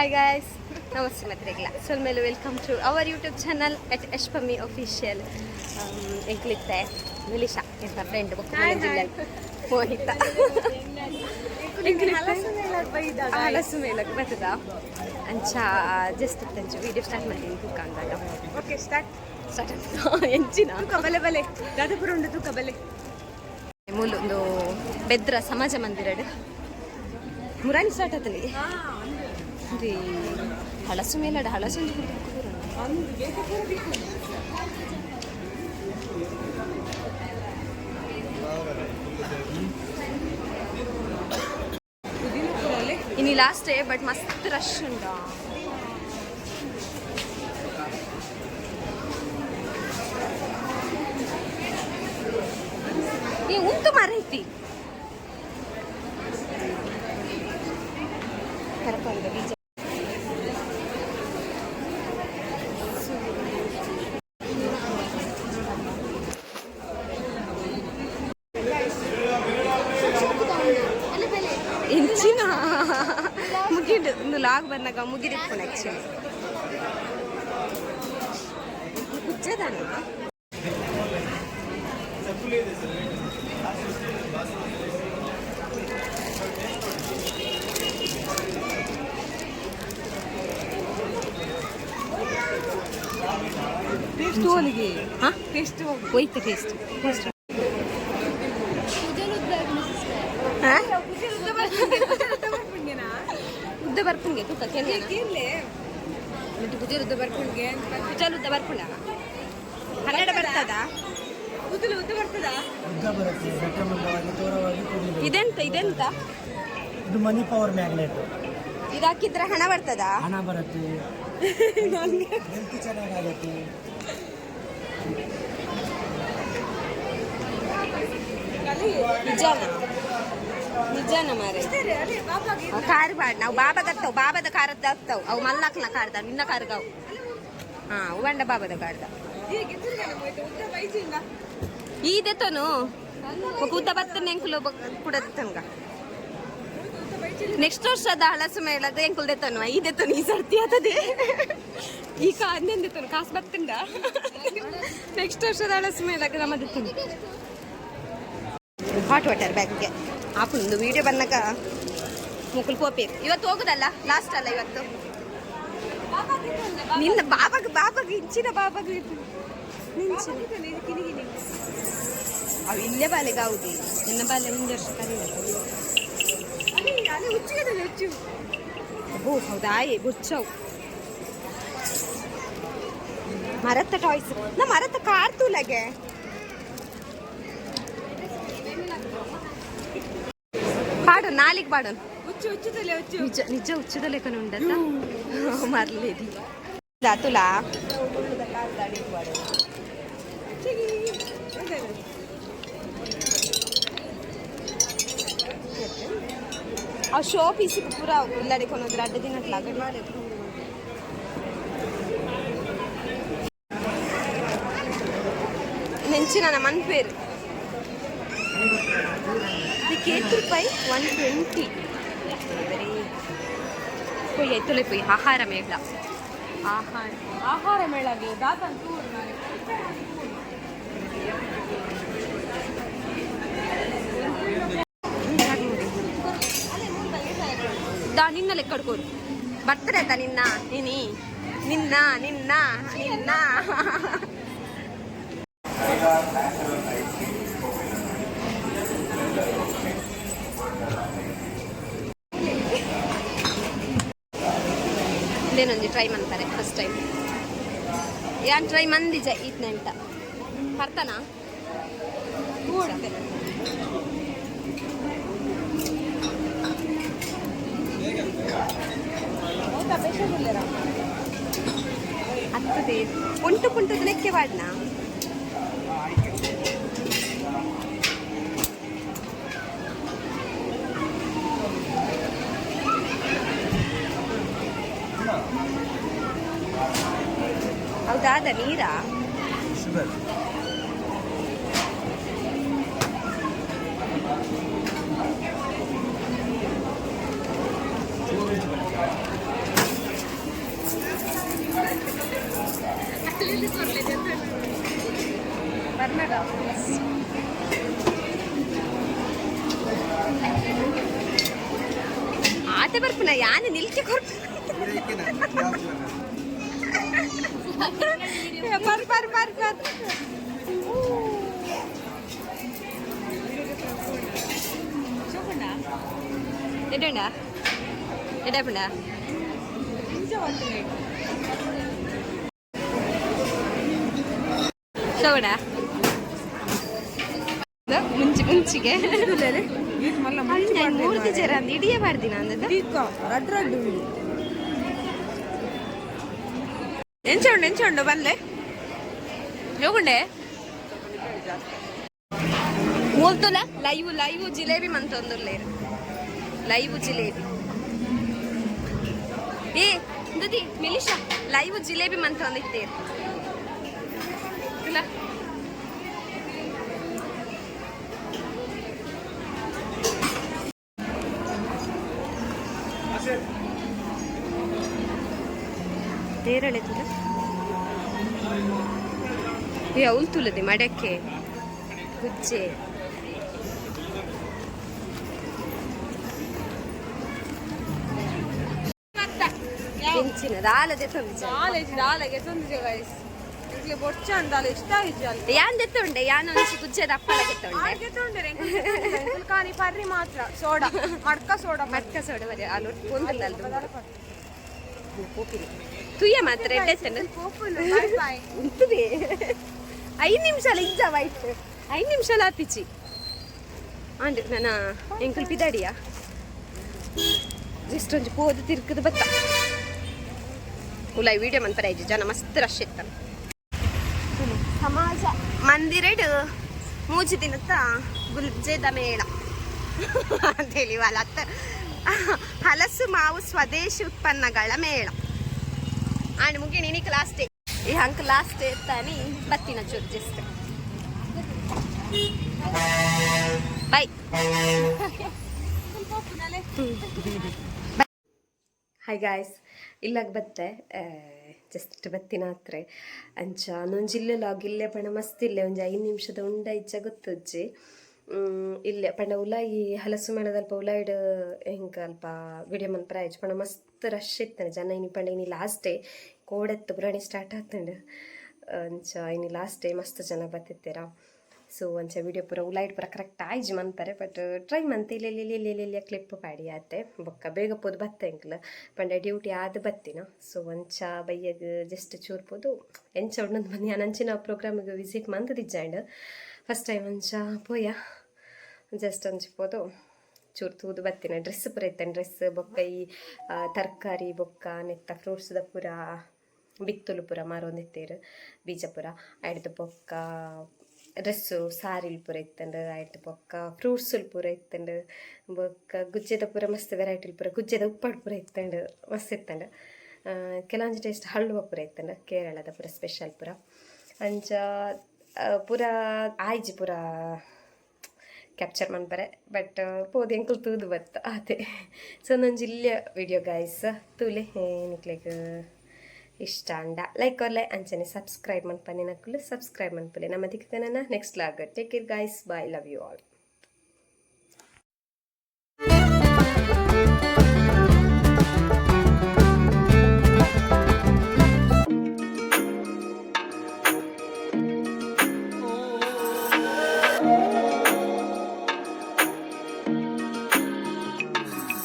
Hi guys, ನಮಸ್ತೆ ಮತ್ತೆಗಳ ಸೊಲ್ಮೇಲೆ welcome to our YouTube channel at ಯಶ್ಪಮ್ಮಿ ಒಫಿಷಿಯಲ್. ಎಂಕ್ಲಿತ್ತೆ ನಿಲಿಶಾ ಎಂತ ಫ್ರೆಂಡ್ ಜಿಲ್ಲೆ ಮೋಹಿತ ಹಲಸು ಮೇಲಕ್ಕೆ ಬರ್ತದ ಅಂಚ ಜಸ್ಟ್ ಅಂಚು ವಿಡಿಯೋ ಸ್ಟಾರ್ಟ್ ಮಾಡ್ತೀನಿ ತೂಕಂಡ. ಓಕೆ ಸ್ಟಾರ್ಟ್ ಎಂಚಿನ ಕಬಲೆ ಬಲೆ ದಾದಾಪುರ ಉಂಡು ತೂಕ ಬಲೆ ಮೂಲೊಂದು ಬೆದ್ರ ಸಮಾಜ ಮಂದಿರಡ್ ಮುರಾಣಿ ಸ್ಟಾರ್ಟ್ ಆತಲಿ ರೀ ಹಳಸು ಮೇಲಡ ಹಳಸು ಇನ್ನು ಲಾಸ್ಟ್ ಡೇ ಬಟ್ ಮಸ್ತ್ ರಶ್ ಉಂಡ. ಉಂಟು ಮಾರೈತಿ ಕರ್ಕೊಂಡ ಬೀಜ ಇಂಚಿನ ಮುಗಿಡು ಒಂದು ಲಾಗ್ ಬಂದಾಗ ಮುಗಿದಿಟ್ಕೊಂಡು ಆ್ಯಕ್ಚುಲಿ ಕುಚ್ಚದಾನ ಟೇಸ್ಟ್ ಹೋಲಿಗೆ ಹಾಂ ಟೇಸ್ಟ್ ಹೋಯ್ತು ಟೇಸ್ಟ್ ಉದ್ದ ಬರ್ಪುಂಗೆ ತೂಕ ಇಲ್ಲೇ ಮತ್ತೆ ಗುಜರುದ್ದ ಬರ್ಪುಂಗೆ ಕುಜಲುದ್ದ ಬರ್ಪುಂಡ ಹನ್ನೆರಡು ಬರ್ತದ ಉದ್ದ ಬರ್ತದ ಇದೆಂತ ಇದೆಂತ ಇದು ಮನಿ ಪವರ್ ಮ್ಯಾಗ್ನೆಟ್. ಇದು ಹಾಕಿದ್ರೆ ಹಣ ಬರ್ತದ? ಹಣ ಬರುತ್ತೆ, ಹೆಲ್ತ್ ಚೆನ್ನಾಗಾಗುತ್ತೆ. ನಿಜಾನ ನಿಜಾನ ಮಾರೆ ಕಾರ್ ಬಾಡ್ ನಾವು ಬಾಬಾಗ ಹತ್ತವು ಬಾಬಾದ ಕಾರದ್ದು ಆಗ್ತಾವ ಅವು ಮಲ್ಲಾಕ್ನ ಕಾರ್ದ ನಿನ್ನ ಕಾರ್ಗಾವು ಹಾಂ ಉವಂಡ ಬಾಬಾದ ಕಾರ್ದ ಈದೆತನು ಉದ್ದ ಬರ್ತನೆ ಎಂಕುಲು ಕುಡತನ್ಗ ನೆಕ್ಸ್ಟ್ ವರ್ಷದ ಹಳಸು ಮೇಳದ ಎಂಕುಲ್ದೆತನು ಈದೆತನು ಈ ಸರ್ತಿ ಆತದೆ ಈ ಅಂದೆಂದೆತನು ಕಾಸು ಬರ್ತಂಡ ನೆಕ್ಸ್ಟ್ ವರ್ಷದ ಹಳಸು ಮೇಳಗ ನಮ್ಮದೆತನು ಹಾಟ್ ವಾಟರ್ ಬ್ಯಾಗ್ಗೆ ಹಾಕೊಂಡು ವಿಡಿಯೋ ಬಂದಾಗ ಮುಕ್ಕಳು ಪೋಪೇರು ಇವತ್ತು ಹೋಗುದಲ್ಲ ಲಾಸ್ಟ್ ಅಲ್ಲ ಇವತ್ತು ನಿನ್ನ ಬಾಬಾಗ ಇಂಚಿನ ಬಾಬಾಗ ಅವು ಇಲ್ಲೇ ಬಾಲೆಗೆ ಹೌದು ನಿನ್ನ ಬಾಲೆ ಮುಂದೆ ವರ್ಷ ಓ ಹೌದಾಯೇ ಬುಚ್ಚವು ಮರತ್ತ ಟಾಯ್ಸ್ ನಾ ಮರತ್ತ ಕಾರ್ ತೂಲಗೆ ಪಾಡೋಣ ನಾಲಿಗೆ ಪಾಡೋಣ ನಿಜ ನಿಜ ಹುಚ್ಚದ ಲೆಕ್ಕನ ಉಂಡಲ್ಲ ಮರ್ಲೇದಿ ತುಲಾ ಆ ಶೋ ಪೀಸಿಗೆ ಪೂರ ಇಲ್ಲಡಿಕೊಂಡು ಅಡ್ಡ ದಿನಕ್ಕೆ ಆಗಡಿ ನೆಂಚಿನ ನಮ್ಮ ಮನ್ ಪೇರು ₹120 పోయి ఎత్తులే పోయి ఆహార మేళ ಆಹಾರ ಮೇಳಗೆ ದಾತಂತೂ ನಿನ್ನ ಲೆಕ್ಕಡ್ಕೋರು ಬರ್ತಾರೆ ಆಯ್ತಾ ನಿನ್ನ ನಿನ್ನ ನಿನ್ನ ನಿನ್ನ ಇದೇನೊಂದು ಟ್ರೈ ಮಾಡ್ತಾರೆ ಫಸ್ಟ್ ಟೈಮ್ ಯಾನ್ ಟ್ರೈ ಮಂದಿಜ ಈತ್ನ ಅಂತ ಬರ್ತಾನ ಹತ್ತದೆ ಪುಂಟು ಪುಂಟದ ಲೆಕ್ಕೆ ಬಾಡ್ನ ಹೌದಾದ ನೀರಾ ಶುಗರ್ ಬರ್ನಡ ಆತ ಬರ್ಪುನ ಯಾನೆ ನಿಲ್ಕೆ ಕೊರ್ಪು ಪರ್ ಪರ್ ಪರ್ ಪರ್ ಎಡಂಡ ಎಡಪುಂಡ ಶೋಣ ಮುಂಚೆ ಮುಂಚಿಗೆ ಮೂರ್ತಿ ಜರ ಅಂದ್ ಇಡಿಯೇ ಬಾರ್ದಿನ ಅಂದದ್ದು ಎಂಚುಂಡು ಬಂದೆ ಹೋಗುಂಡೆ ಮೂಲ್ತುಲ ಲೈವ್ ಜಿಲೇಬಿ ಮಂತೊಂದುಲ್ಲೇರು ಲೈವ್ ಜಿಲೇಬಿ ಏ ದದಿ ಮಿಲಿಶಾ ಲೈವ್ ಜಿಲೇಬಿ ಮಂತೊಂದಿತ್ತೇರು ಇಲ್ಲ ತೇರಳೆ ತುಲ ಏ ಅವಳು ತುಲದೆ ಮಡಕ್ಕೆ ಗುಜ್ಜೆ ಹೆಂಚಿನ ದಾಲದೆ ಯಾನ್ ದೆತ್ತೊಂಡೆ ಯಾನ್ ಒಂಚಿ ಗುಜ್ಜೆದ ಅಪ್ಪಳ ಗೆತ್ತೊಂಡೆ ಪರ್ರಿ ಮಾತ್ರ ಸೋಡಾ ಮಡ್ಕ ಸೋಡಾ ಬರೆ ಆಲು ಒಂದಿಲ್ಲ ಪೋಪಿನಿ ತುಯ್ಯ ಮಾತ್ರ ಉಂಟುದೇ 5 ನಿಮಿಷ ಇಜ್ಜ ವೈಟ್ 5 ನಿಮಿಷ ಪಿಚ್ಚಿ ಅಂಡ್ ನನ್ನ ಎಂಕಲ್ ಪಿದಾಡಿಯಾ ಜಸ್ಟ್ ಒಂಚು ಪೋದು ತಿರ್ಕದು ಬತ್ತ ಉಲಾಯ್ ವಿಡಿಯೋ ಮನ್ಪರ ಐಜಿ ಜನ ಮಸ್ತ್ ರಶ್ ಇತ್ತ ಸಮಾಜ ಮಂದಿರಡು ಮೂಜಿ ದಿನತ್ತ ಗುಲ್ಜೆದ ಮೇಳ ಅಂತೇಳಿ ಅತ್ತ ಹಲಸು ಮಾವು ಸ್ವದೇಶಿ ಉತ್ಪನ್ನಗಳ ಮೇಳ ಅಂಡ್ ಮುಗಿನಿ ನೀಕ್ ಲಾಸ್ಟ್ ಡೇ ಈ ಹಂಕ್ ಲಾಸ್ಟ್ ಡೇ ತಾನಿ ಬತ್ತಿನ ಚೂರು ಜಸ್ಟ್ ಬೈ ಹಾಯ್ ಗಾಯ್ಸ್ ಇಲ್ಲಾಗ ಬತ್ತೆ ಜಸ್ಟ್ ಬತ್ತಿನ ಹತ್ರ ಅಂಚ ನೊಂಜಿಲ್ಲೆ ಲಾಗ್ ಇಲ್ಲೇ ಪಣ ಮಸ್ತ್ ಇಲ್ಲೇ ಒಂಜಿ 5 ನಿಮಿಷದ ಉಂಡ ಇಜ್ಜ ಗೊತ್ತಜ್ಜಿ ಇಲ್ಲೇ ಪಂಡ ಉಲಾಯಿ ಹಲಸು ಮೇಳದ ಅಲ್ಪ ಉಲಾಯ್ಡ್ ಹಿಂಗ ಅಲ್ಪ ವಿಡಿಯೋ ಮನ್ ಪ್ರೈಜ್ ಪಂಡ ಮಸ್ತ್ ರಶ್ ಇತ್ತಾನೆ ಜನ ಇನಿ ಪಂಡ ಇನಿ ಲಾಸ್ಟ್ ಡೇ ಕೋಡೆತ್ತು ಪುರಾಣಿ ಸ್ಟಾರ್ಟ್ ಆಗ್ತಂಡು ಅಂಚ ಇನಿ ಲಾಸ್ಟ್ ಡೇ ಮಸ್ತ್ ಜನ ಬತ್ತಿತ್ತೀರ ಸೊ ಒಂಚ ವಿಡಿಯೋ ಪೂರ ಉಲಾಯ್ಡ್ ಪೂರ ಕರೆಕ್ಟ್ ಆಯ್ಜ್ ಮನ್ಪರೆ ಬಟ್ ಟ್ರೈ ಮಂತ್ ಇಲ್ಲಿ ಕ್ಲಿಪ್ ಪಾಡಿ ಆತೆ ಬೊಕ್ಕ ಬೇಗ ಪೋದು ಬತ್ತೆ ಎಂಕ್ಲ ಪಂಡ ಡ್ಯೂಟಿ ಆದ ಬತ್ತಿನ ಸೊ ಒಂಚ ಬೈಯಗ್ ಜಸ್ಟ್ ಚೂರ್ ಪೋದು ಎಂಚ ಉಣ್ಣದು ಬನ್ನಿ ಅಂಚಿನ ಪ್ರೋಗ್ರಾಮಿಗೆ ವಿಸಿಟ್ ಮಂತದಿಜ್ಜಾಂಡ್ ಫಸ್ಟ್ ಟೈಮ್ ಅಂಚ ಪೋಯ ಜಸ್ಟ್ ಒಂಚು ಪೋದು ಚೂರು ತೂದು ಬತ್ತಿನ ಡ್ರೆಸ್ ಪೂರ ಇತ್ತೇನೆ ಡ್ರೆಸ್ ಬೊಕ್ಕ ಈ ತರಕಾರಿ ಬೊಕ್ಕ ನೆತ್ತ ಫ್ರೂಟ್ಸ್ದ ಪೂರ ಬಿತ್ತುಲು ಪೂರ ಮಾರೊಂದಿತ್ತೇರು ಬೀಜ ಪೂರ ಆಯ್ತು ಬೊಕ್ಕ ಡ್ರೆಸ್ಸು ಸಾರಿಲ್ ಪೂರ ಇತ್ತಂಡು ಆಯ್ತು ಬೊಕ್ಕ ಫ್ರೂಟ್ಸುಲ್ ಪೂರ ಇತ್ತಂಡು ಬೊಕ್ಕ ಗುಜ್ಜೆದ ಪೂರ ಮಸ್ತ್ ವೆರೈಟಿಲ್ ಪೂರ ಗುಜ್ಜೆದ ಉಪ್ಪಾಡು ಪೂರ ಇತ್ತಂಡು ಮಸ್ತ್ ಇತ್ತಂಡು ಕೆಲವೊಂದು ಟೇಸ್ಟ್ ಹಲ್ವ ಪೂರ ಇತ್ತಂಡು ಕೇರಳದ ಪೂರ ಸ್ಪೆಷಲ್ ಪೂರ ಅಂಚ ಪೂರ ಆಯ್ಜಿ ಪೂರ ಕ್ಯಾಪ್ಚರ್ ಮನ್ಪರೆ ಬಟ್ ಪೋದು ಎಂಕಲ್ ತೂದು ಬತ್ತ ಅದೇ ಸೊ ನಂಜಿ ಇಲ್ಲೇ ವಿಡಿಯೋ ಗಾಯ್ಸ್ ತೂಲೆ ಏನಿಕ್ಲೆಗ್ ಇಷ್ಟ ಅಂಡ ಲೈಕ್ ಒಲ್ಲೆ ಅಂಚನೆ ಸಬ್ಸ್ಕ್ರೈಬ್ ಮನ್ಪನೆ ನಕ್ಕಲು ಸಬ್ಸ್ಕ್ರೈಬ್ ಮನ್ಪಲೆ ನಮ್ಮ ದಿಕ್ಕನ ನೆಕ್ಸ್ಟ್ ಲಾಗ್ take care guys bye love you all